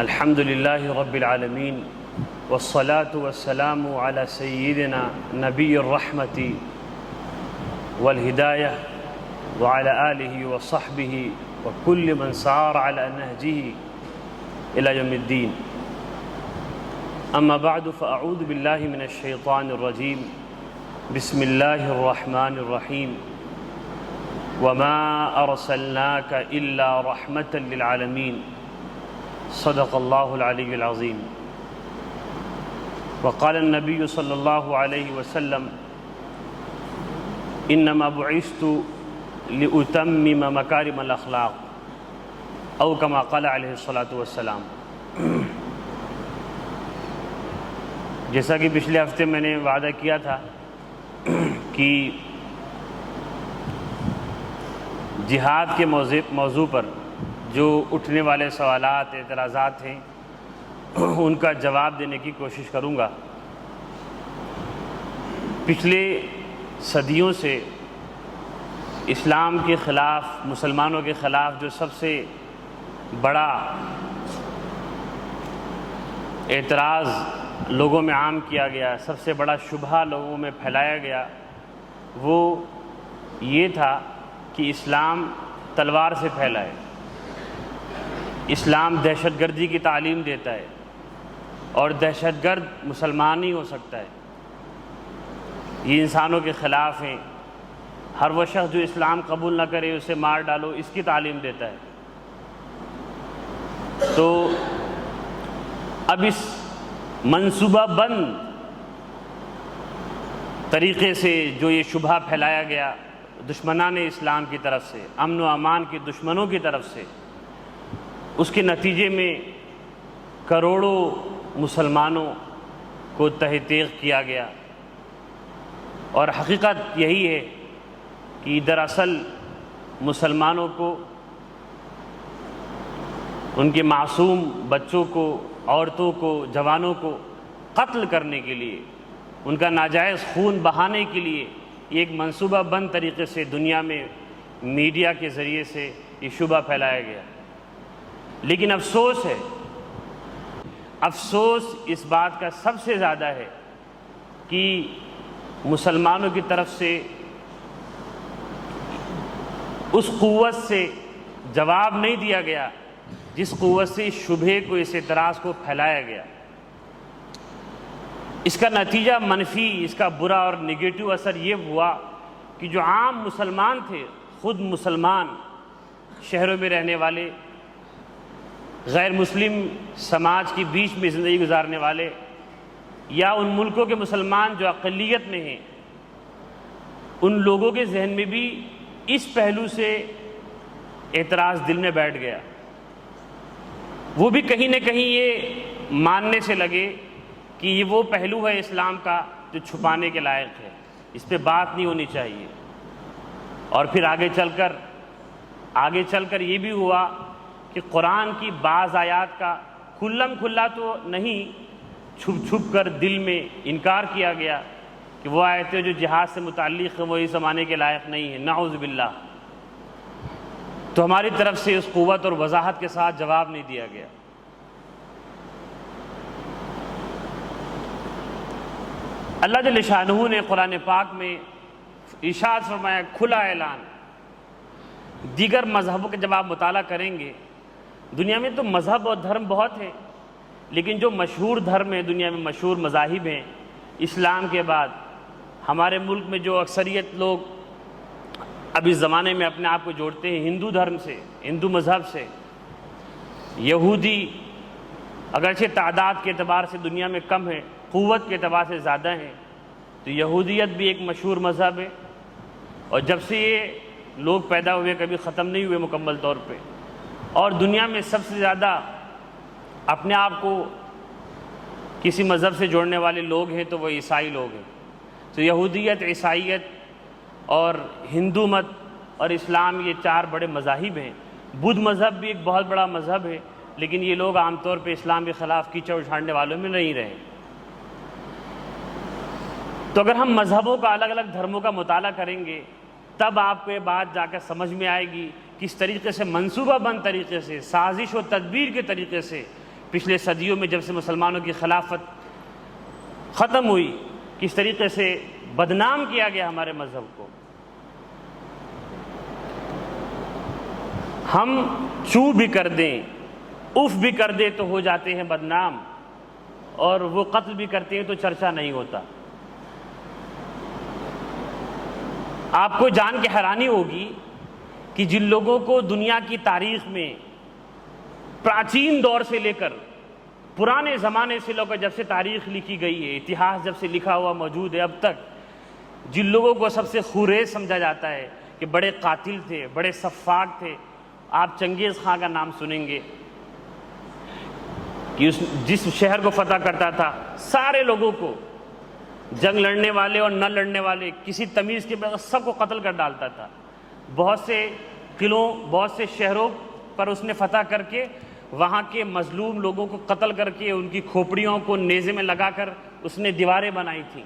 الحمد للہ رب العالمین والصلاة والسلام على سیدنا نبی الرحمت والہدایہ وعلى آلہ وصحبہ وكل من سار على نهجه إلى يوم الدين. أما بعد فأعوذ بالله من الشيطان الرجيم. بسم الله الرحمن الرحيم. وما أرسلناك إلا رحمة للعالمين. صدق الله العلي العظيم. وقال النبي صلى الله عليه وسلم إنما بعثت لأتمم مكارم الأخلاق أو كما قال عليه الصلاة والسلام. جیسا کہ پچھلے ہفتے میں نے وعدہ کیا تھا کہ جہاد کے موضوع پر جو اٹھنے والے سوالات اعتراضات ہیں ان کا جواب دینے کی کوشش کروں گا. پچھلے صدیوں سے اسلام کے خلاف، مسلمانوں کے خلاف جو سب سے بڑا اعتراض لوگوں میں عام کیا گیا، سب سے بڑا شبہہ لوگوں میں پھیلایا گیا، وہ یہ تھا کہ اسلام تلوار سے پھیلا ہے، اسلام دہشت گردی کی تعلیم دیتا ہے اور دہشت گرد مسلمان ہی ہو سکتا ہے، یہ انسانوں کے خلاف ہیں، ہر وہ شخص جو اسلام قبول نہ کرے اسے مار ڈالو، اس کی تعلیم دیتا ہے. تو اب اس منصوبہ بند طریقے سے جو یہ شبہ پھیلایا گیا دشمنان اسلام کی طرف سے، امن و امان کے دشمنوں کی طرف سے، اس کے نتیجے میں کروڑوں مسلمانوں کو تہ تیغ کیا گیا. اور حقیقت یہی ہے کہ دراصل مسلمانوں کو، ان کے معصوم بچوں کو، عورتوں کو، جوانوں کو قتل کرنے کے لیے، ان کا ناجائز خون بہانے کے لیے ایک منصوبہ بند طریقے سے دنیا میں میڈیا کے ذریعے سے یہ شبہ پھیلایا گیا. لیکن افسوس ہے، افسوس اس بات کا سب سے زیادہ ہے کہ مسلمانوں کی طرف سے اس قوت سے جواب نہیں دیا گیا جس قوت سے اس شبہے کو، اس اعتراض کو پھیلایا گیا. اس کا نتیجہ منفی، اس کا برا اور نگیٹو اثر یہ ہوا کہ جو عام مسلمان تھے، خود مسلمان شہروں میں رہنے والے، غیر مسلم سماج کے بیچ میں زندگی گزارنے والے، یا ان ملکوں کے مسلمان جو اقلیت میں ہیں، ان لوگوں کے ذہن میں بھی اس پہلو سے اعتراض دل میں بیٹھ گیا. وہ بھی کہیں نہ کہیں یہ ماننے سے لگے کہ یہ وہ پہلو ہے اسلام کا جو چھپانے کے لائق ہے، اس پہ بات نہیں ہونی چاہیے. اور پھر آگے چل کر یہ بھی ہوا کہ قرآن کی بعض آیات کا کھلم کھلا تو نہیں، چھپ چھپ کر دل میں انکار کیا گیا کہ وہ آیتیں جو جہاد سے متعلق ہیں وہ اس زمانے کے لائق نہیں ہیں، نعوذ باللہ. تو ہماری طرف سے اس قوت اور وضاحت کے ساتھ جواب نہیں دیا گیا. اللہ جل شانہ نے قرآن پاک میں ارشاد فرمایا، کھلا اعلان. دیگر مذہبوں کے جب آپ مطالعہ کریں گے، دنیا میں تو مذہب اور دھرم بہت ہیں، لیکن جو مشہور دھرم ہیں، دنیا میں مشہور مذاہب ہیں، اسلام کے بعد ہمارے ملک میں جو اکثریت لوگ اب اس زمانے میں اپنے آپ کو جوڑتے ہیں ہندو دھرم سے، ہندو مذہب سے. یہودی اگرچہ تعداد کے اعتبار سے دنیا میں کم ہے، قوت کے اعتبار سے زیادہ ہیں، تو یہودیت بھی ایک مشہور مذہب ہے، اور جب سے یہ لوگ پیدا ہوئے کبھی ختم نہیں ہوئے مکمل طور پہ. اور دنیا میں سب سے زیادہ اپنے آپ کو کسی مذہب سے جوڑنے والے لوگ ہیں تو وہ عیسائی لوگ ہیں. تو یہودیت، عیسائیت اور ہندو مت اور اسلام، یہ چار بڑے مذاہب ہیں. بدھ مذہب بھی ایک بہت بڑا مذہب ہے، لیکن یہ لوگ عام طور پہ اسلام کے خلاف کیچڑ اچھاڑنے والوں میں نہیں رہے. تو اگر ہم مذہبوں کا، الگ الگ دھرموں کا مطالعہ کریں گے تب آپ کو یہ بات جا کر سمجھ میں آئے گی کس طریقے سے منصوبہ بند طریقے سے، سازش و تدبیر کے طریقے سے پچھلے صدیوں میں جب سے مسلمانوں کی خلافت ختم ہوئی کس طریقے سے بدنام کیا گیا ہمارے مذہب کو. ہم چو بھی کر دیں اف بھی کر دیں تو ہو جاتے ہیں بدنام, اور وہ قتل بھی کرتے ہیں تو چرچا نہیں ہوتا. آپ کو جان کے حیرانی ہوگی کہ جن لوگوں کو دنیا کی تاریخ میں پراچین دور سے لے کر پرانے زمانے سے لے کر جب سے تاریخ لکھی گئی ہے, اتہاس جب سے لکھا ہوا موجود ہے, اب تک جن لوگوں کو سب سے خوریز سمجھا جاتا ہے کہ بڑے قاتل تھے, بڑے سفاک تھے, آپ چنگیز خان کا نام سنیں گے کہ جس شہر کو فتح کرتا تھا سارے لوگوں کو, جنگ لڑنے والے اور نہ لڑنے والے, کسی تمیز کے بغیر سب کو قتل کر ڈالتا تھا. بہت سے قلعوں, بہت سے شہروں پر اس نے فتح کر کے وہاں کے مظلوم لوگوں کو قتل کر کے ان کی کھوپڑیوں کو نیزے میں لگا کر اس نے دیواریں بنائی تھیں.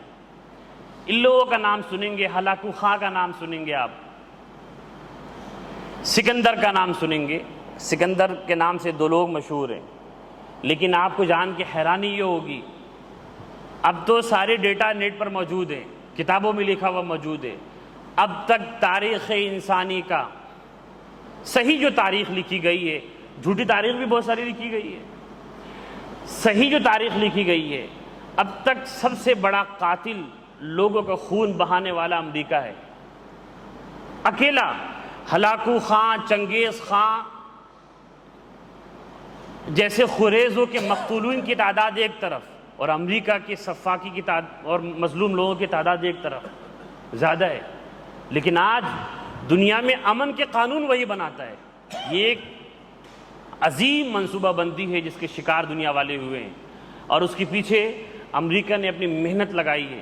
ان لوگوں کا نام سنیں گے, ہلاکو خاں کا نام سنیں گے, آپ سکندر کا نام سنیں گے. سکندر کے نام سے 2 لوگ مشہور ہیں, لیکن آپ کو جان کے حیرانی یہ ہوگی اب تو سارے ڈیٹا نیٹ پر موجود ہیں, کتابوں میں لکھا ہوا موجود ہے. اب تک تاریخ انسانی کا صحیح جو تاریخ لکھی گئی ہے, جھوٹی تاریخ بھی بہت ساری لکھی گئی ہے, صحیح جو تاریخ لکھی گئی ہے, اب تک سب سے بڑا قاتل لوگوں کا خون بہانے والا امریکہ ہے. اکیلا ہلاکو خاں, چنگیز خاں جیسے خوریزوں کے مقتولین کی تعداد ایک طرف, اور امریکہ کے سفاکی کی تعداد اور مظلوم لوگوں کی تعداد ایک طرف زیادہ ہے. لیکن آج دنیا میں امن کے قانون وہی بناتا ہے. یہ ایک عظیم منصوبہ بندی ہے جس کے شکار دنیا والے ہوئے ہیں, اور اس کے پیچھے امریکہ نے اپنی محنت لگائی ہے,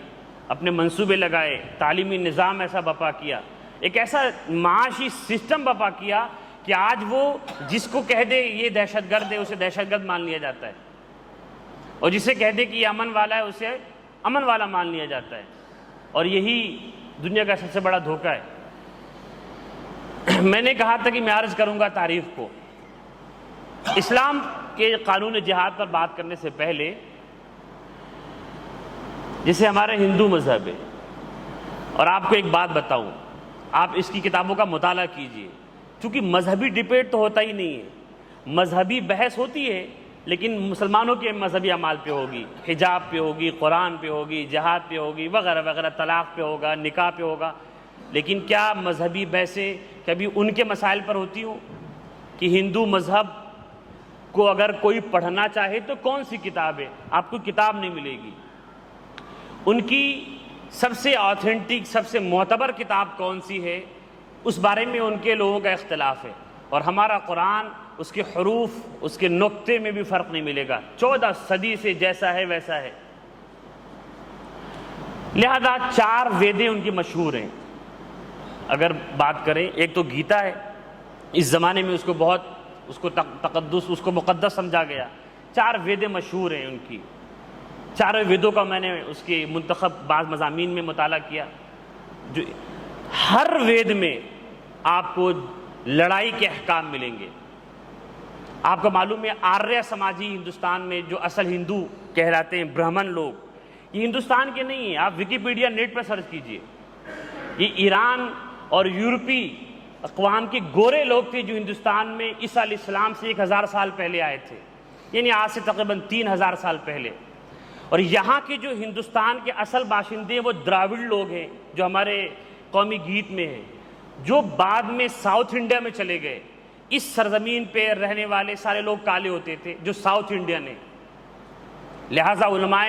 اپنے منصوبے لگائے, تعلیمی نظام ایسا بپا کیا, ایک ایسا معاشی سسٹم بپا کیا کہ آج وہ جس کو کہہ دے یہ دہشت گرد ہے اسے دہشت گرد مان لیا جاتا ہے, اور جسے کہہ دے کہ یہ امن والا ہے اسے امن والا مان لیا جاتا ہے. اور یہی دنیا کا سب سے بڑا دھوکہ ہے. میں نے کہا تھا کہ میں عرض کروں گا تاریخ کو. اسلام کے قانون جہاد پر بات کرنے سے پہلے, جسے ہمارے ہندو مذہب ہے, اور آپ کو ایک بات بتاؤں, آپ اس کی کتابوں کا مطالعہ کیجئے, چونکہ مذہبی ڈیبیٹ تو ہوتا ہی نہیں ہے. مذہبی بحث ہوتی ہے لیکن مسلمانوں کے مذہبی اعمال پہ ہوگی, حجاب پہ ہوگی, قرآن پہ ہوگی, جہاد پہ ہوگی, وغیرہ وغیرہ, طلاق پہ ہوگا, نکاح پہ ہوگا. لیکن کیا مذہبی بحثیں کبھی ان کے مسائل پر ہوتی ہوں کہ ہندو مذہب کو اگر کوئی پڑھنا چاہے تو کون سی کتاب ہے؟ آپ کو کتاب نہیں ملے گی. ان کی سب سے آتھینٹک, سب سے معتبر کتاب کون سی ہے اس بارے میں ان کے لوگوں کا اختلاف ہے. اور ہمارا قرآن, اس کے حروف, اس کے نقطے میں بھی فرق نہیں ملے گا. 14 صدی سے جیسا ہے ویسا ہے. لہذا 4 ویدیں ان کی مشہور ہیں. اگر بات کریں, ایک تو گیتا ہے, اس زمانے میں اس کو تقدس, اس کو مقدس سمجھا گیا. 4 ویدیں مشہور ہیں ان کی. 4 ویدوں کا میں نے اس کے منتخب بعض مضامین میں مطالعہ کیا. جو ہر وید میں آپ کو لڑائی کے احکام ملیں گے. آپ کو معلوم ہے آریہ سماجی ہندوستان میں جو اصل ہندو کہلاتے ہیں, برہمن لوگ, یہ ہندوستان کے نہیں ہیں. آپ ویکیپیڈیا نیٹ پر سرچ کیجئے. یہ ایران اور یورپی اقوام کے گورے لوگ تھے جو ہندوستان میں عیسیٰ علیہ السلام سے 1000 سال پہلے آئے تھے, یعنی آج سے تقریباً 3000 سال پہلے. اور یہاں کے جو ہندوستان کے اصل باشندے ہیں وہ دراوڑ لوگ ہیں جو ہمارے قومی گیت میں ہیں, جو بعد میں ساؤتھ انڈیا میں چلے گئے. اس سرزمین پہ رہنے والے سارے لوگ کالے ہوتے تھے جو ساؤتھ انڈین ہیں. لہٰذا علماء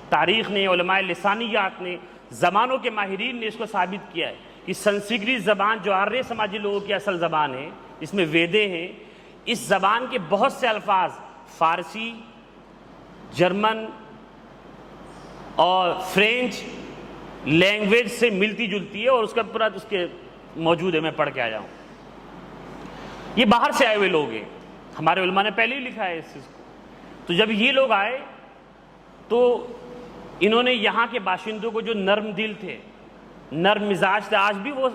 تاریخ نے, علماء لسانیات نے, زبانوں کے ماہرین نے اس کو ثابت کیا ہے کہ سنسکرت زبان جو آریہ سماجی لوگوں کی اصل زبان ہے, اس میں ویدیں ہیں, اس زبان کے بہت سے الفاظ فارسی, جرمن اور فرینچ لینگویج سے ملتی جلتی ہے, اور اس کا پورا اس کے موجود ہے. میں پڑھ کے آیا ہوں. یہ باہر سے آئے ہوئے لوگ ہیں, ہمارے علماء نے پہلے ہی لکھا ہے اس چیز کو. تو جب یہ لوگ آئے تو انہوں نے یہاں کے باشندوں کو جو نرم دل تھے, نرم مزاج تھے, آج بھی وہ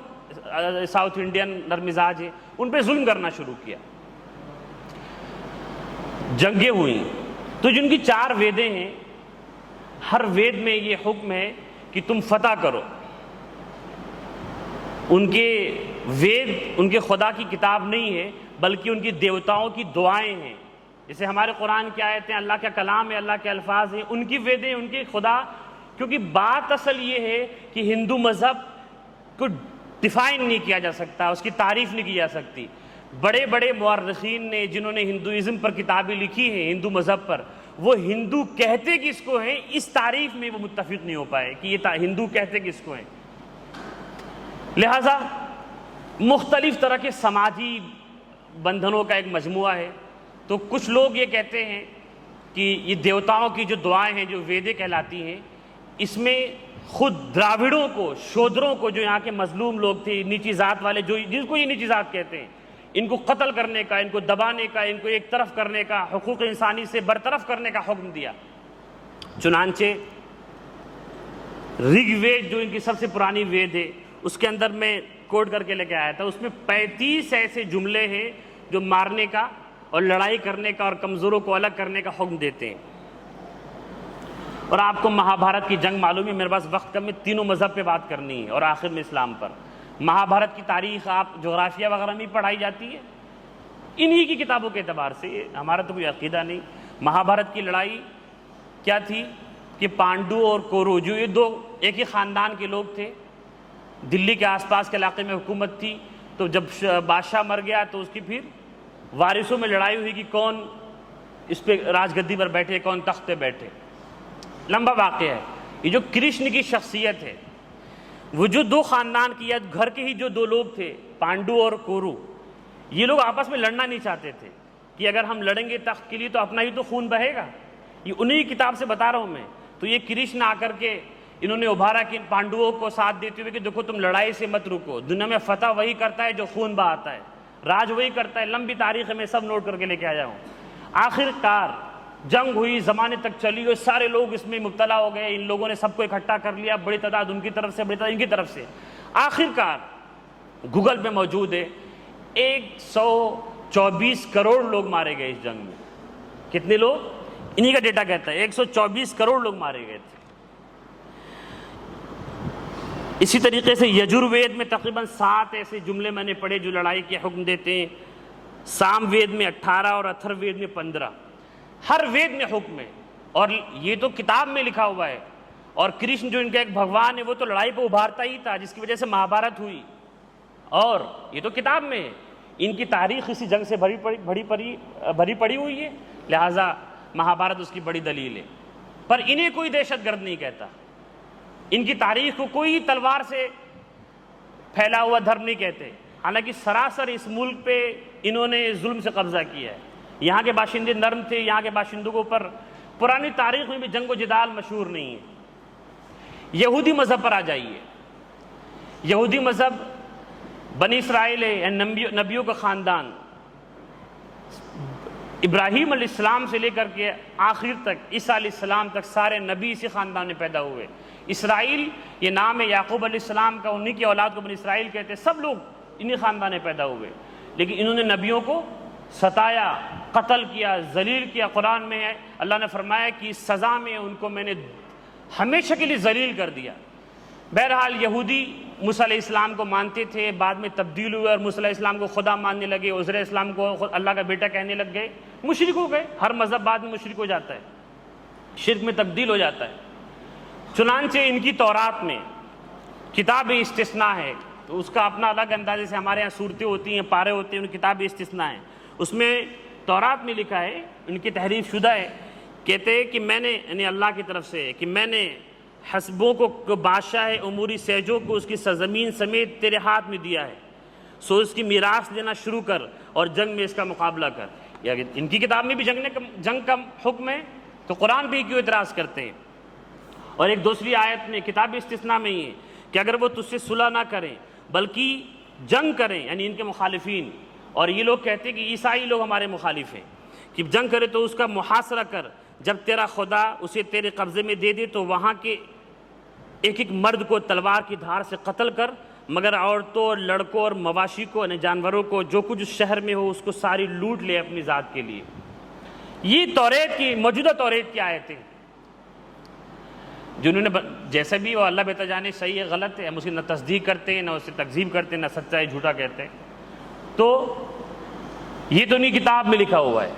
ساؤتھ انڈین نرم مزاج ہے, ان پہ ظلم کرنا شروع کیا. جنگیں ہوئیں، تو جن کی 4 ویدیں ہیں، ہر وید میں یہ حکم ہے کہ تم فتح کرو۔ ان کے وید ان کے خدا کی کتاب نہیں ہے، بلکہ ان کی دیوتاؤں کی دعائیں ہیں۔ جیسے ہمارے قرآن کی آیتیں اللہ کا کلام ہے، اللہ کے الفاظ ہیں، ان کی ویدیں ان کے خدا، کیونکہ بات اصل یہ ہے کہ ہندو مذہب کو ڈیفائن نہیں کیا جا سکتا، اس کی تعریف نہیں کی جا سکتی۔ بڑے بڑے مورخین نے جنہوں نے ہندوازم پر کتابیں لکھی ہیں، ہندو مذہب پر، وہ ہندو کہتے کس کو ہیں اس تعریف میں وہ متفق نہیں ہو پائے کہ یہ ہندو کہتے کس کو ہیں۔ لہٰذا مختلف طرح کے سماجی بندھنوں کا ایک مجموعہ ہے۔ تو کچھ لوگ یہ کہتے ہیں کہ یہ دیوتاؤں کی جو دعائیں ہیں جو ویدیں کہلاتی ہیں، اس میں خود دراوڑوں کو، شودروں کو، جو یہاں کے مظلوم لوگ تھے، نیچی ذات والے، جو جن کو یہ نیچی ذات کہتے ہیں، ان کو قتل کرنے کا، ان کو دبانے کا، ان کو ایک طرف کرنے کا، حقوق انسانی سے برطرف کرنے کا حکم دیا۔ چنانچہ رگ وید جو ان کی سب سے پرانی وید ہے، اس کے اندر میں کوٹ کر کے لے کے آیا تھا، اس میں 35 ایسے جملے ہیں جو مارنے کا اور لڑائی کرنے کا اور کمزوروں کو الگ کرنے کا حکم دیتے ہیں۔ اور آپ کو مہابھارت کی جنگ معلوم ہے، میرے پاس وقت کم ہے، تینوں مذہب پہ بات کرنی ہے اور آخر میں اسلام پر۔ مہابھارت کی تاریخ آپ جغرافیہ وغیرہ میں پڑھائی جاتی ہے انہی کی کتابوں کے اعتبار سے، ہمارا تو کوئی عقیدہ نہیں۔ مہابھارت کی لڑائی کیا تھی کہ پانڈو اور کورو، جو یہ 2 ایک ہی خاندان کے لوگ تھے، دلی کے آس پاس کے علاقے میں حکومت تھی، تو جب بادشاہ مر گیا تو اس کی پھر وارثوں میں لڑائی ہوئی کہ کون اس پہ راج گدی پر بیٹھے، کون تخت پہ بیٹھے۔ لمبا واقعہ ہے۔ یہ جو کرشن کی شخصیت ہے، وہ جو 2 خاندان کی، یا گھر کے ہی جو 2 لوگ تھے، پانڈو اور کورو، یہ لوگ آپس میں لڑنا نہیں چاہتے تھے کہ اگر ہم لڑیں گے تخت کے لیے تو اپنا ہی تو خون بہے گا۔ یہ انہی کتاب سے بتا رہا ہوں میں۔ تو یہ کرشن آ کر کے انہوں نے ابھارا کہ پانڈوؤں کو ساتھ دیتے ہوئے کہ دیکھو تم لڑائی سے مت رکو، دنیا میں فتح وہی کرتا ہے جو خون بہاتا ہے، راج وہی کرتا ہے۔ لمبی تاریخ ہے، میں سب نوٹ کر کے لے کے آیا ہوں۔ آخر کار جنگ ہوئی، زمانے تک چلی، اور سارے لوگ اس میں مبتلا ہو گئے، ان لوگوں نے سب کو اکٹھا کر لیا، بڑی تعداد ان کی طرف سے، بڑی تعداد ان کی طرف سے۔ آخر کار گوگل پہ موجود ہے 124 کروڑ لوگ مارے گئے اس جنگ میں۔ کتنے لوگ؟ انہی کا ڈیٹا کہتا ہے 124 کروڑ لوگ مارے گئے تھے۔ اسی طریقے سے یجروید میں تقریباً 7 ایسے جملے میں نے پڑھے جو لڑائی کے حکم دیتے ہیں۔ سام وید میں 18 اور اتھر وید میں 15۔ ہر وید میں حکم ہے، اور یہ تو کتاب میں لکھا ہوا ہے۔ اور کرشن جو ان کا ایک بھگوان ہے، وہ تو لڑائی پہ ابھارتا ہی تھا، جس کی وجہ سے مہابھارت ہوئی، اور یہ تو کتاب میں ہے۔ ان کی تاریخ اسی جنگ سے بھری پڑی ہوئی ہے، لہٰذا مہابھارت اس کی بڑی دلیل ہے۔ پر انہیں کوئی دہشت گرد نہیں کہتا، ان کی تاریخ کو کوئی تلوار سے پھیلا ہوا دھرم نہیں کہتے، حالانکہ سراسر اس ملک پہ انہوں نے ظلم سے قبضہ کیا ہے۔ یہاں کے باشندے نرم تھے، یہاں کے باشندوں کے اوپر پرانی تاریخ میں بھی جنگ و جدال مشہور نہیں ہے۔ یہودی مذہب پر آ جائیے۔ یہودی مذہب بنی اسرائیل ہے، نبیوں کا خاندان۔ ابراہیم علیہ السلام سے لے کر کے آخر تک عیسیٰ علیہ السلام تک سارے نبی اسی خاندان میں پیدا ہوئے۔ اسرائیل یہ نام ہے یعقوب علیہ السلام کا، انہی کی اولاد کو بنی اسرائیل کہتے ہیں۔ سب لوگ انہی خاندان میں پیدا ہوئے، لیکن انہوں نے نبیوں کو ستایا، قتل کیا، ذلیل کیا۔ قرآن میں ہے، اللہ نے فرمایا کہ سزا میں ان کو میں نے ہمیشہ کے لیے ذلیل کر دیا۔ بہرحال یہودی موسیٰ علیہ السلام کو مانتے تھے، بعد میں تبدیل ہوئے اور موسیٰ علیہ السلام کو خدا ماننے لگے، عزیر علیہ السلام کو اللہ کا بیٹا کہنے لگ گئے، مشرک ہو گئے۔ ہر مذہب بعد میں مشرک ہو جاتا ہے، شرک میں تبدیل ہو جاتا ہے۔ چنانچہ ان کی تورات میں کتاب استثناء ہے، تو اس کا اپنا الگ اندازے سے ہمارے یہاں صورتیں ہوتی ہیں، پارے ہوتے ہیں، ان کی کتاب استثناء ہے۔ اس میں تورات میں لکھا ہے، ان کی تحریف شدہ ہے، کہتے ہیں کہ میں نے، یعنی اللہ کی طرف سے، کہ میں نے حسبوں کو بادشاہ اموری سیجوں کو اس کی سرزمین سمیت تیرے ہاتھ میں دیا ہے، سو اس کی میراث دینا شروع کر اور جنگ میں اس کا مقابلہ کر۔ یا ان کی کتاب میں بھی جنگ کا حکم ہے، تو قرآن بھی کیوں اعتراض کرتے ہیں؟ اور ایک دوسری آیت میں کتاب استثناء میں یہ ہے کہ اگر وہ تجھ سے صلح نہ کریں بلکہ جنگ کریں، یعنی ان کے مخالفین، اور یہ لوگ کہتے ہیں کہ عیسائی لوگ ہمارے مخالف ہیں، کہ جنگ کرے تو اس کا محاصرہ کر، جب تیرا خدا اسے تیرے قبضے میں دے دے تو وہاں کے ایک ایک مرد کو تلوار کی دھار سے قتل کر، مگر عورتوں، لڑکوں اور مواشی کو، یعنی جانوروں کو، جو کچھ اس شہر میں ہو، اس کو ساری لوٹ لے اپنی ذات کے لیے۔ یہ توریت کی موجودہ توریت کی آیتیں جنہوں نے جیسے بھی وہ اللہ بہتر جانے صحیح ہے غلط ہے، ہم اس کی نہ تصدیق کرتے ہیں نہ اسے تکذیب کرتے ہیں، نہ سچا ہے جھوٹا کہتے ہیں، تو یہ تو نہیں کتاب میں لکھا ہوا ہے۔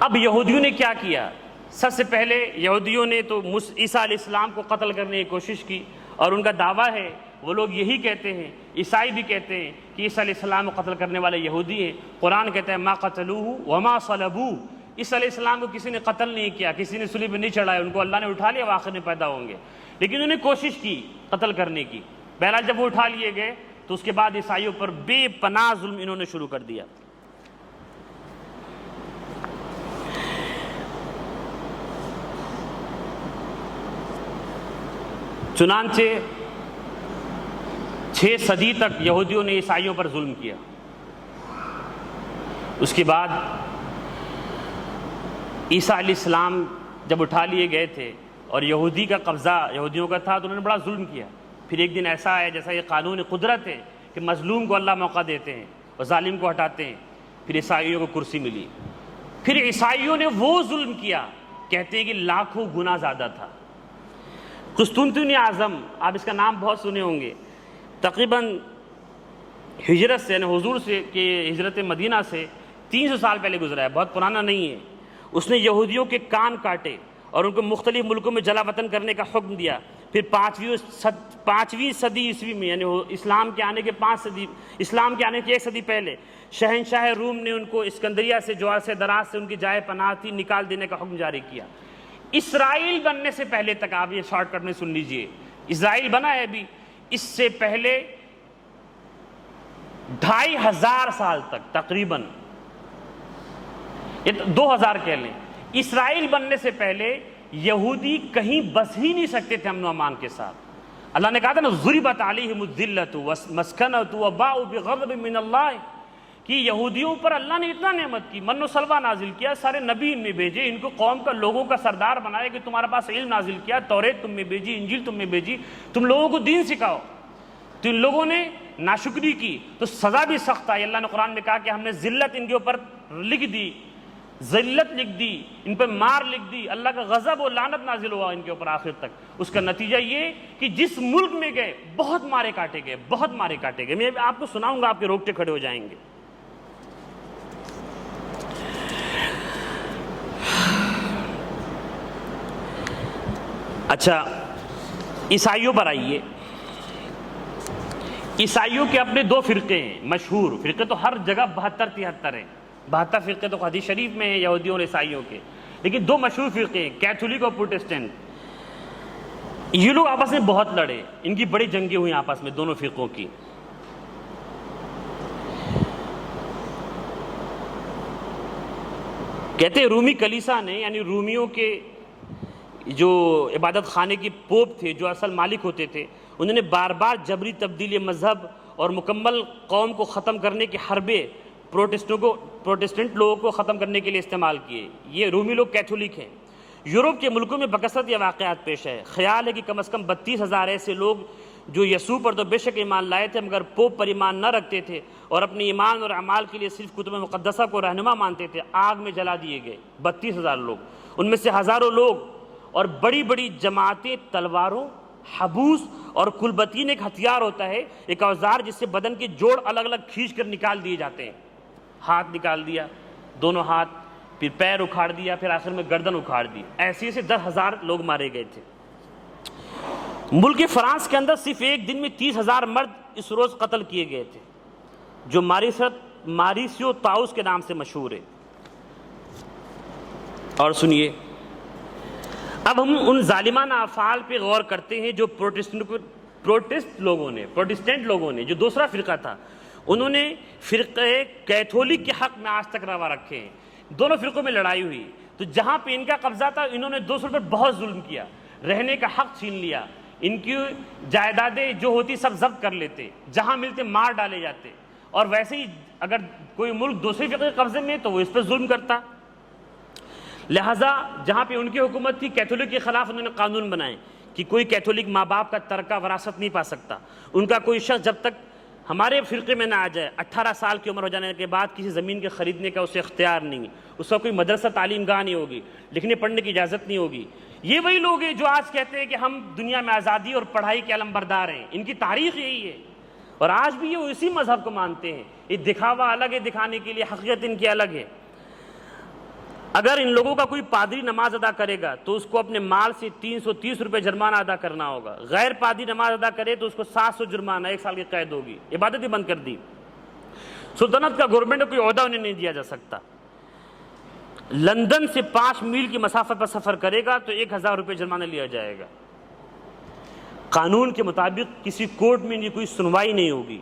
اب یہودیوں نے کیا کیا؟ سب سے پہلے یہودیوں نے تو عیسیٰ علیہ السلام کو قتل کرنے کی کوشش کی، اور ان کا دعویٰ ہے، وہ لوگ یہی کہتے ہیں، عیسائی بھی کہتے ہیں کہ عیسیٰ علیہ السلام کو قتل کرنے والے یہودی ہیں۔ قرآن کہتا ہے ما قتلوہ وما صلبوہ، عیسیٰ علیہ السلام کو کسی نے قتل نہیں کیا، کسی نے صلیب پہ نہیں چڑھایا، ان کو اللہ نے اٹھا لیا، وہ آخر میں پیدا ہوں گے، لیکن انہوں نے کوشش کی قتل کرنے کی۔ بہرحال جب وہ اٹھا لیے گئے تو اس کے بعد عیسائیوں پر بے پناہ ظلم انہوں نے شروع کر دیا۔ چنانچہ 6 صدی تک یہودیوں نے عیسائیوں پر ظلم کیا۔ اس کے بعد عیسیٰ علیہ السلام جب اٹھا لیے گئے تھے اور یہودی کا قبضہ یہودیوں کا تھا تو انہوں نے بڑا ظلم کیا۔ پھر ایک دن ایسا ہے جیسا یہ قانون قدرت ہے کہ مظلوم کو اللہ موقع دیتے ہیں اور ظالم کو ہٹاتے ہیں، پھر عیسائیوں کو کرسی ملی۔ پھر عیسائیوں نے وہ ظلم کیا کہتے ہیں کہ لاکھوں گنا زیادہ تھا۔ قسطنطین اعظم، آپ اس کا نام بہت سنے ہوں گے، تقریباً ہجرت سے یعنی حضور سے کہ ہجرت مدینہ سے 300 سال پہلے گزرا ہے، بہت پرانا نہیں ہے۔ اس نے یہودیوں کے کان کاٹے اور ان کو مختلف ملکوں میں جلا وطن کرنے کا حکم دیا۔ پھر 5ویں صدی عیسوی میں یعنی اسلام کے آنے کے 1 صدی پہلے شہنشاہ روم نے ان کو اسکندریہ سے جو عرصے دراز سے ان کی جائے پناہ تھی نکال دینے کا حکم جاری کیا۔ اسرائیل بننے سے پہلے تک، آپ یہ شارٹ کٹ میں سن لیجئے، اسرائیل بنا ہے ابھی، اس سے پہلے 2500 سال تک تقریباً 2000 کہہ لیں، اسرائیل بننے سے پہلے یہودی کہیں بس ہی نہیں سکتے تھے امن و امان کے ساتھ۔ اللہ نے کہا تھا نا ضربت علیہم الذلۃ والمسکنۃ وباؤوا بغضب من اللہ، کہ یہودیوں پر اللہ نے اتنا نعمت کی، من و سلوہ نازل کیا، سارے نبی ان میں بھیجے، ان کو قوم کا لوگوں کا سردار بنایا کہ تمہارے پاس علم نازل کیا، توریت تم میں بھیجی، انجیل تم میں بھیجی، تم لوگوں کو دین سکھاؤ، تو ان لوگوں نے ناشکری کی تو سزا بھی سخت آئی۔ اللہ نے قرآن میں کہا کہ ہم نے ذلت ان کے اوپر لکھ دی، ذلت لکھ دی، ان پہ مار لکھ دی، اللہ کا غضب و لعنت نازل ہوا ان کے اوپر آخر تک۔ اس کا نتیجہ یہ کہ جس ملک میں گئے بہت مارے کاٹے گئے، بہت مارے کاٹے گئے۔ میں آپ کو سناؤں گا، آپ کے روکٹے کھڑے ہو جائیں گے۔ اچھا، عیسائیوں پر آئیے۔ عیسائیوں کے اپنے 2 فرقے ہیں مشہور، فرقے تو ہر جگہ 72-73 ہیں، 72 فرقے تو حدیث شریف میں ہیں یہودیوں اور عیسائیوں کے، لیکن 2 مشہور فرقے ہیں، کیتھولک اور پروٹسٹنٹ۔ یہ لوگ آپس میں بہت لڑے، ان کی بڑی جنگیں ہوئی آپس میں دونوں فرقوں کی۔ کہتے ہیں رومی کلیسا نے، یعنی رومیوں کے جو عبادت خانے کے پوپ تھے، جو اصل مالک ہوتے تھے، انہوں نے بار بار جبری تبدیلی مذہب اور مکمل قوم کو ختم کرنے کے حربے پروٹسٹنٹ لوگوں کو ختم کرنے کے لیے استعمال کیے۔ یہ رومی لوگ کیتھولک ہیں۔ یورپ کے ملکوں میں بکثرت یہ واقعات پیش ہے۔ خیال ہے کہ کم از کم 32,000 ایسے لوگ جو یسوع پر تو بے شک ایمان لائے تھے مگر پوپ پر ایمان نہ رکھتے تھے اور اپنے ایمان اور اعمال کے لیے صرف کتب مقدسہ کو رہنما مانتے تھے، آگ میں جلا دیے گئے۔ 32,000 لوگ، ان میں سے ہزاروں لوگ اور بڑی بڑی جماعتیں تلواروں، حبوس اور کلبتین ایک ہتھیار ہوتا ہے، ایک اوزار جس سے بدن کے جوڑ الگ الگ کھینچ کر نکال دیے جاتے ہیں۔ ہاتھ نکال دیا، دونوں ہاتھ، پھر پیر اکھاڑ دیا، پھر آخر میں گردن اکھاڑ دی۔ ایسے 10,000 لوگ مارے گئے تھے۔ ملک فرانس کے اندر صرف ایک دن میں 30,000 مرد اس روز قتل کیے گئے تھے، جو ماریسیو تاؤس کے نام سے مشہور ہے۔ اور سنیے، اب ہم ان ظالمانہ افعال پہ غور کرتے ہیں جو پروٹسٹنٹ لوگوں نے جو دوسرا فرقہ تھا، انہوں نے فرقہ کیتھولک کے حق میں آج تک روا رکھے ہیں۔ دونوں فرقوں میں لڑائی ہوئی تو جہاں پہ ان کا قبضہ تھا انہوں نے دوسروں پر بہت ظلم کیا، رہنے کا حق چھین لیا، ان کی جائیدادیں جو ہوتی سب ضبط کر لیتے، جہاں ملتے مار ڈالے جاتے، اور ویسے ہی اگر کوئی ملک دوسرے فرقے کے قبضے میں تو وہ اس پر ظلم کرتا۔ لہٰذا جہاں پہ ان کی حکومت تھی، کیتھولک کے خلاف انہوں نے قانون بنائے کہ کوئی کیتھولک ماں باپ کا ترکہ وراثت نہیں پا سکتا، ان کا کوئی شخص جب تک ہمارے فرقے میں نہ آ جائے، 18 سال کی عمر ہو جانے کے بعد کسی زمین کے خریدنے کا اسے اختیار نہیں، اس کا کوئی مدرسہ تعلیم گاہ نہیں ہوگی، لکھنے پڑھنے کی اجازت نہیں ہوگی۔ یہ وہی لوگ ہیں جو آج کہتے ہیں کہ ہم دنیا میں آزادی اور پڑھائی کے علم بردار ہیں، ان کی تاریخ یہی ہے، اور آج بھی یہ اسی مذہب کو مانتے ہیں۔ یہ دکھاوا الگ ہے، دکھانے کے لیے، حقیقت ان کی الگ ہے۔ اگر ان لوگوں کا کوئی پادری نماز ادا کرے گا تو اس کو اپنے مال سے 330 روپے جرمانہ ادا کرنا ہوگا، غیر پادری نماز ادا کرے تو اس کو 700 جرمانہ، 1 سال کی قید ہوگی۔ عبادت ہی بند کر دی۔ سلطنت کا گورنمنٹ کا کوئی عہدہ انہیں نہیں دیا جا سکتا۔ لندن سے 5 میل کی مسافت پر سفر کرے گا تو 1000 روپے جرمانہ لیا جائے گا۔ قانون کے مطابق کسی کورٹ میں ان کی کوئی سنوائی نہیں ہوگی۔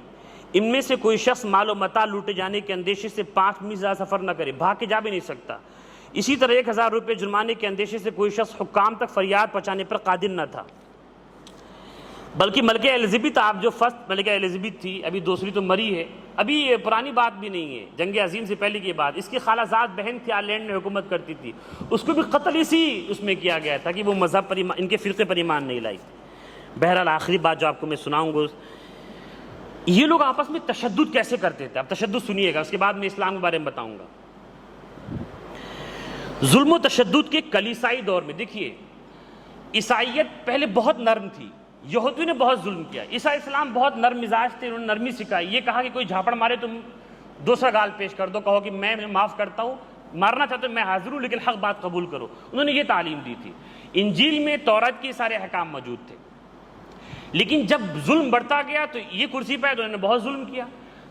ان میں سے کوئی شخص مال و متاع لوٹے جانے کے اندیشے سے 5 میل زیادہ سفر نہ کرے، بھاگ کے جا بھی نہیں سکتا۔ اسی طرح 1000 روپے جرمانے کے اندیشے سے کوئی شخص حکام تک فریاد پہنچانے پر قادر نہ تھا۔ بلکہ ملکہ الزبتھ، آپ جو فرسٹ ملکہ الزبتھ تھی، ابھی دوسری تو مری ہے، ابھی یہ پرانی بات بھی نہیں ہے، جنگ عظیم سے پہلے کی بات، اس کی خالہ زاد بہن تھی، آئرلینڈ میں حکومت کرتی تھی، اس کو بھی قتل اسی اس میں کیا گیا تھا کہ وہ مذہب پر ان کے فرقے پر ایمان نہیں لائی۔ بہرحال آخری بات جو آپ کو میں سناؤں گا، یہ لوگ آپس میں تشدد کیسے کرتے تھے، اب تشدد سنیے گا، اس کے بعد میں اسلام کے بارے میں بتاؤں گا۔ ظلم و تشدد کے کلیسائی دور میں دیکھیے، عیسائیت پہلے بہت نرم تھی، یہودیوں نے بہت ظلم کیا، عیسیٰ اسلام بہت نرم مزاج تھے، انہوں نے نرمی سکھائی، یہ کہا کہ کوئی جھاپڑ مارے تم دوسرا گال پیش کر دو، کہو کہ میں معاف کرتا ہوں، مارنا چاہتے میں حاضر ہوں لیکن حق بات قبول کرو، انہوں نے یہ تعلیم دی تھی۔ انجیل میں تورات کے سارے احکام موجود تھے، لیکن جب ظلم بڑھتا گیا تو یہ کرسی پہ تو انہوں نے بہت ظلم کیا۔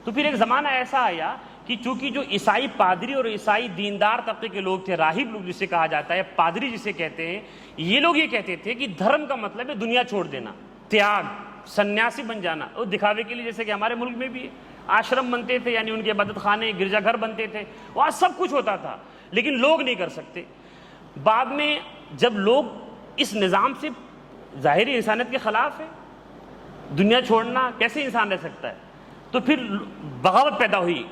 تو پھر ایک زمانہ ایسا آیا کہ چونکہ جو عیسائی پادری اور عیسائی دیندار طبقے کے لوگ تھے، راہب لوگ جسے کہا جاتا ہے، پادری جسے کہتے ہیں، یہ لوگ یہ کہتے تھے کہ دھرم کا مطلب ہے دنیا چھوڑ دینا، تیاگ، سنیاسی بن جانا، اور دکھاوے کے لیے جیسے کہ ہمارے ملک میں بھی آشرم بنتے تھے، یعنی ان کے عبادت خانے، گرجا گھر بنتے تھے، وہاں سب کچھ ہوتا تھا، لیکن لوگ نہیں کر سکتے۔ بعد میں جب لوگ اس نظام سے ظاہری انسانیت کے خلاف ہے، دنیا چھوڑنا کیسے انسان رہ سکتا ہے، تو پھر بغاوت پیدا ہوئی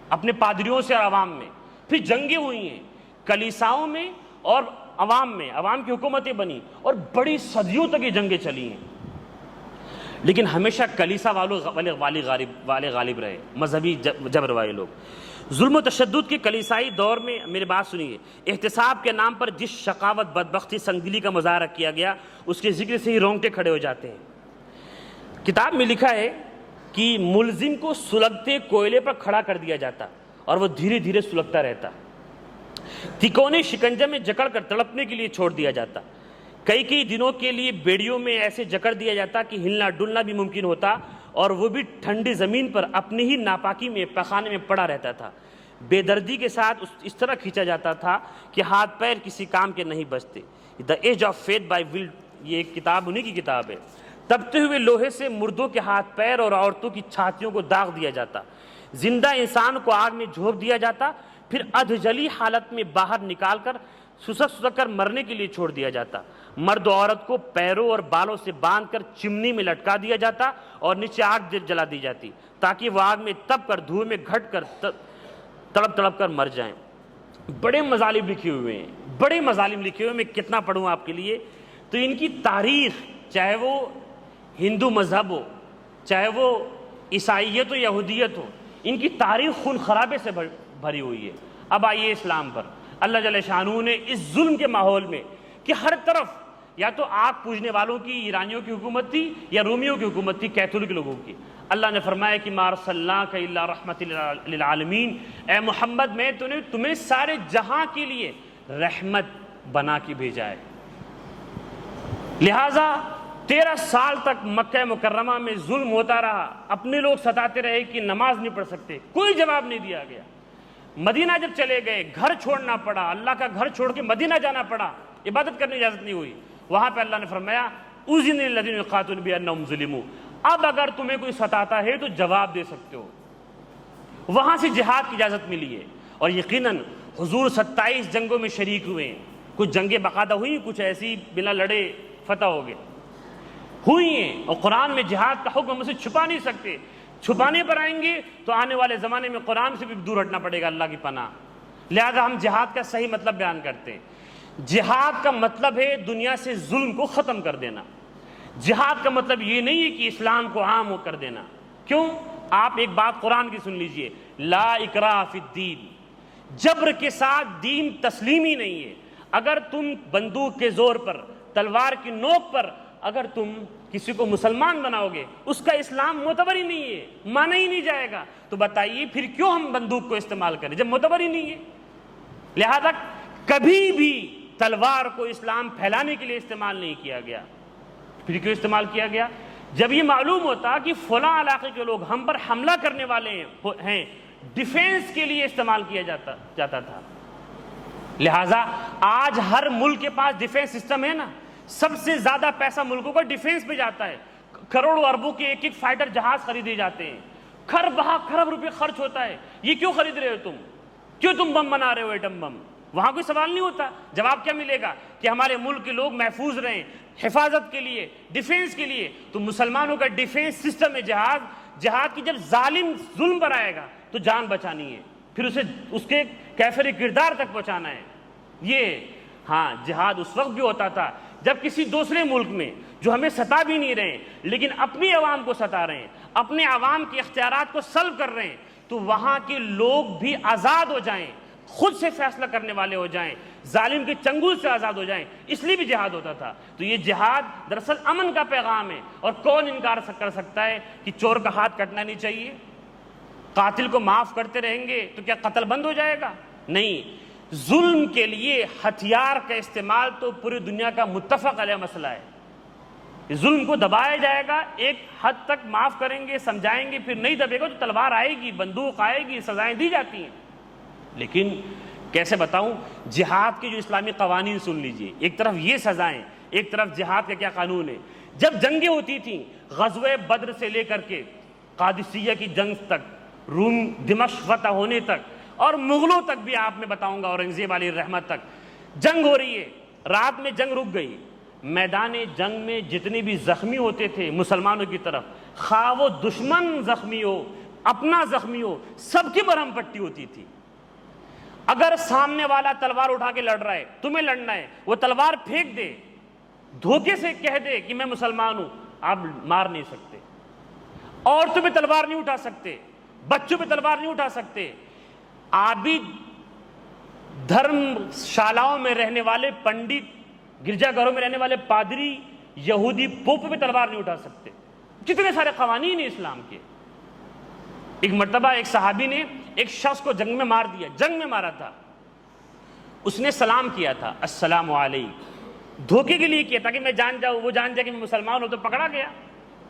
اپنے پادریوں سے اور عوام میں، پھر جنگیں ہوئی ہیں کلیساؤں میں اور عوام میں، عوام کی حکومتیں بنی اور بڑی صدیوں تک یہ جنگیں چلی ہیں، لیکن ہمیشہ کلیسا والے غالب رہے، مذہبی جبر والے لوگ۔ ظلم و تشدد کے کلیسائی دور میں میری بات سنیے، احتساب کے نام پر جس شقاوت، بدبختی، سنگدلی کا مظاہرہ کیا گیا، اس کے ذکر سے ہی رونگٹے کھڑے ہو جاتے ہیں۔ کتاب میں لکھا ہے کہ ملزم کو سلگتے کوئلے پر کھڑا کر دیا جاتا اور وہ دھیرے دھیرے سلگتا رہتا، تکونے شکنجے میں جکڑ کر تڑپنے کے لیے چھوڑ دیا جاتا، کئی دنوں کے لیے بیڑیوں میں ایسے جکڑ دیا جاتا کہ ہلنا ڈلنا بھی ممکن ہوتا، اور وہ بھی ٹھنڈی زمین پر اپنی ہی ناپاکی میں پخانے میں پڑا رہتا تھا۔ بے دردی کے ساتھ اس طرح کھینچا جاتا تھا کہ ہاتھ پیر کسی کام کے نہیں بچتے۔ دا ایج آف فیتھ بائی ول، یہ ایک کتاب انہی کی کتاب ہے۔ تپتے ہوئے لوہے سے مردوں کے ہاتھ پیر اور عورتوں کی چھاتیوں کو داغ دیا جاتا، زندہ انسان کو آگ میں جھونک دیا جاتا، پھر ادھجلی حالت میں باہر نکال کر سسک کر مرنے کے لیے چھوڑ دیا جاتا۔ مرد و عورت کو پیروں اور بالوں سے باندھ کر چمنی میں لٹکا دیا جاتا اور نیچے آگ جلا دی جاتی تاکہ وہ آگ میں تپ کر دھوئے میں گھٹ کر تڑپ کر مر جائیں۔ بڑے مظالم لکھے ہوئے ہیں، بڑے مظالم لکھے ہوئے، میں کتنا پڑھوں آپ کے لیے۔ تو ان کی تاریخ، چاہے وہ ہندو مذہب ہو، چاہے وہ عیسائیت ہو، یہودیت ہو، ان کی تاریخ خون خرابے سے بھری ہوئی ہے۔ اب آئیے اسلام پر۔ اللہ جل شانہ نے اس ظلم کے ماحول میں کہ ہر طرف یا تو آگ پوجنے والوں کی ایرانیوں کی حکومت تھی یا رومیوں کی حکومت تھی، کیتھولک لوگوں کی، اللہ نے فرمایا کہ ما ارسلناک الا رحمۃ للعالمین، اے محمد میں تمہیں سارے جہاں کے لیے رحمت بنا کے بھیجا ہے۔ لہٰذا 13 سال تک مکہ مکرمہ میں ظلم ہوتا رہا، اپنے لوگ ستاتے رہے کہ نماز نہیں پڑھ سکتے، کوئی جواب نہیں دیا گیا۔ مدینہ جب چلے گئے، گھر چھوڑنا پڑا، اللہ کا گھر چھوڑ کے مدینہ جانا پڑا، عبادت کرنے کی اجازت نہیں ہوئی۔ وہاں پہ اللہ نے فرمایا اذن للذین یقاتلون بانہم ظلموا، اب اگر تمہیں کوئی ستاتا ہے تو جواب دے سکتے ہو۔ وہاں سے جہاد کی اجازت ملی ہے، اور یقیناً حضور 27 جنگوں میں شریک ہوئے ہیں، کچھ جنگیں باقاعدہ ہوئی، کچھ ایسی بلا لڑے فتح ہو گئے ہوئی ہیں، اور قرآن میں جہاد کا حکم ہم اسے چھپا نہیں سکتے۔ چھپانے پر آئیں گے تو آنے والے زمانے میں قرآن سے بھی دور ہٹنا پڑے گا، اللہ کی پناہ۔ لہذا ہم جہاد کا صحیح مطلب بیان کرتے ہیں۔ جہاد کا مطلب ہے دنیا سے ظلم کو ختم کر دینا۔ جہاد کا مطلب یہ نہیں ہے کہ اسلام کو عام کر دینا۔ کیوں؟ آپ ایک بات قرآن کی سن لیجئے، لا اکراہ فی الدین، جبر کے ساتھ دین تسلیم ہی نہیں ہے۔ اگر تم بندوق کے زور پر، تلوار کی نوک پر اگر تم کسی کو مسلمان بناؤ گے، اس کا اسلام معتبر ہی نہیں ہے، مانا ہی نہیں جائے گا، تو بتائیے پھر کیوں ہم بندوق کو استعمال کریں جب معتبر ہی نہیں ہے؟ لہذا کبھی بھی تلوار کو اسلام پھیلانے کے لیے استعمال نہیں کیا گیا۔ پھر کیوں استعمال کیا گیا؟ جب یہ معلوم ہوتا کہ فلاں علاقے کے لوگ ہم پر حملہ کرنے والے ہیں، ڈیفینس کے لیے استعمال کیا جاتا تھا۔ لہٰذا آج ہر ملک کے پاس ڈیفینس سسٹم ہے نا، سب سے زیادہ پیسہ ملکوں کا ڈیفینس پہ جاتا ہے، کروڑوں اربوں کے ایک ایک فائٹر جہاز خریدے جاتے ہیں، خرب روپے خرچ ہوتا ہے۔ یہ کیوں خرید رہے ہو تم؟ کیوں تم بم بنا رہے ہو، ایٹم بم؟ وہاں کوئی سوال نہیں ہوتا، جواب کیا ملے گا کہ ہمارے ملک کے لوگ محفوظ رہیں، حفاظت کے لیے، ڈیفینس کے لیے۔ تو مسلمانوں کا ڈیفینس سسٹم ہے جہاد کی جب ظالم ظلم پر آئے گا تو جان بچانی ہے، پھر اسے اس کے کیفر کردار تک پہنچانا ہے۔ یہ ہاں جہاد اس وقت بھی ہوتا تھا جب کسی دوسرے ملک میں جو ہمیں ستا بھی نہیں رہے لیکن اپنی عوام کو ستا رہے ہیں، اپنے عوام کے اختیارات کو سلب کر رہے ہیں، تو وہاں کے لوگ بھی آزاد ہو جائیں، خود سے فیصلہ کرنے والے ہو جائیں، ظالم کے چنگل سے آزاد ہو جائیں، اس لیے بھی جہاد ہوتا تھا۔ تو یہ جہاد دراصل امن کا پیغام ہے، اور کون انکار کر سکتا ہے کہ چور کا ہاتھ کٹنا نہیں چاہیے؟ قاتل کو معاف کرتے رہیں گے تو کیا قتل بند ہو جائے گا؟ نہیں، ظلم کے لیے ہتھیار کا استعمال تو پوری دنیا کا متفق علیہ مسئلہ ہے۔ ظلم کو دبایا جائے گا، ایک حد تک معاف کریں گے، سمجھائیں گے، پھر نہیں دبے گا تو تلوار آئے گی، بندوق آئے گی، سزائیں دی جاتی ہیں۔ لیکن کیسے بتاؤں، جہاد کے جو اسلامی قوانین سن لیجئے، ایک طرف یہ سزائیں، ایک طرف جہاد کا کیا قانون ہے۔ جب جنگیں ہوتی تھیں، غزوہ بدر سے لے کر کے قادسیہ کی جنگ تک، روم دمشق فتح ہونے تک، اور مغلوں تک بھی آپ میں بتاؤں گا، اورنگزیب علیہ الرحمت تک جنگ ہو رہی ہے، رات میں جنگ رک گئی، میدان جنگ میں جتنے بھی زخمی ہوتے تھے مسلمانوں کی طرف، خواہ وہ دشمن زخمی ہو، اپنا زخمی ہو، سب کی مرہم پٹی ہوتی تھی۔ اگر سامنے والا تلوار اٹھا کے لڑ رہا ہے، تمہیں لڑنا ہے، وہ تلوار پھینک دے، دھوکے سے کہہ دے کہ میں مسلمان ہوں، آپ مار نہیں سکتے۔ عورتوں پہ تلوار نہیں اٹھا سکتے، بچوں پہ تلوار نہیں اٹھا سکتے، عابد دھرم شالاؤں میں رہنے والے پنڈت، گرجا گھروں میں رہنے والے پادری، یہودی پوپ پہ تلوار نہیں اٹھا سکتے۔ کتنے سارے قوانین ہیں اسلام کے۔ ایک مرتبہ ایک صحابی نے ایک شخص کو جنگ میں مار دیا، جنگ میں مارا تھا، اس نے سلام کیا تھا، السلام علیکم، دھوکے کے لیے کیا تاکہ میں جان جاؤں، وہ جان جائے کہ میں مسلمان ہوں، تو پکڑا گیا۔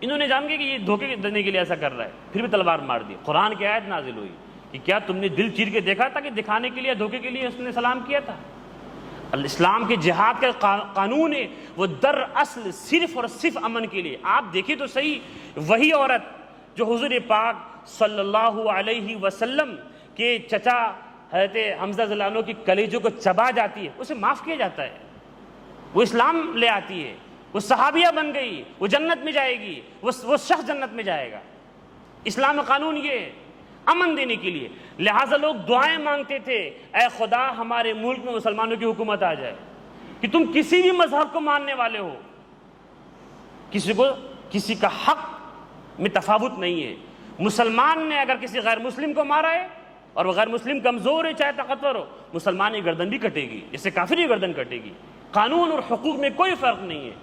انہوں نے جان گیا کہ یہ دھوکے دینے کے لیے ایسا کر رہا ہے، پھر بھی تلوار مار دی۔ قرآن کی آیت نازل ہوئی کہ کیا تم نے دل چیر کے دیکھا تھا کہ دکھانے کے لیے، دھوکے کے لیے اس نے سلام کیا تھا؟ اسلام کے جہاد کا قانون ہے وہ در اصل صرف اور صرف امن کے لیے۔ آپ دیکھیں تو صحیح، وہی عورت جو حضور پاک صلی اللہ علیہ وسلم کے چچا حضرت حمزہ رضی اللہ عنہ کی کلیجوں کو چبا جاتی ہے، اسے معاف کیا جاتا ہے، وہ اسلام لے آتی ہے، وہ صحابیہ بن گئی، وہ جنت میں جائے گی، وہ شخص جنت میں جائے گا۔ اسلام کا قانون یہ ہے، امن دینے کے لیے۔ لہٰذا لوگ دعائیں مانگتے تھے، اے خدا ہمارے ملک میں مسلمانوں کی حکومت آ جائے، کہ تم کسی بھی مذہب کو ماننے والے ہو، کسی کا حق میں تفاوت نہیں ہے۔ مسلمان نے اگر کسی غیر مسلم کو مارا ہے اور وہ غیر مسلم کمزور ہے چاہے طاقتور ہو، مسلمان کی گردن بھی کٹے گی، جس سے کافر کی گردن کٹے گی۔ قانون اور حقوق میں کوئی فرق نہیں ہے۔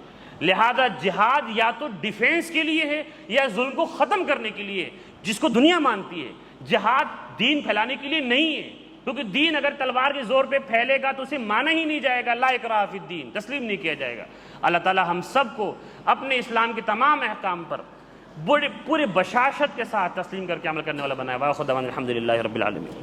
لہذا جہاد یا تو ڈیفینس کے لیے ہے یا ظلم کو ختم کرنے کے لیے، جس کو دنیا مانتی ہے۔ جہاد دین پھیلانے کے لیے نہیں ہے، کیونکہ دین اگر تلوار کے زور پہ پھیلے گا تو اسے مانا ہی نہیں جائے گا، لا اکراہ فی الدین، تسلیم نہیں کیا جائے گا۔ اللہ تعالی ہم سب کو اپنے اسلام کے تمام احکام پر پورے بشاشت کے ساتھ تسلیم کر کے عمل کرنے والا بنائے۔ وآخر دعوانا الحمدللہ رب العالمین۔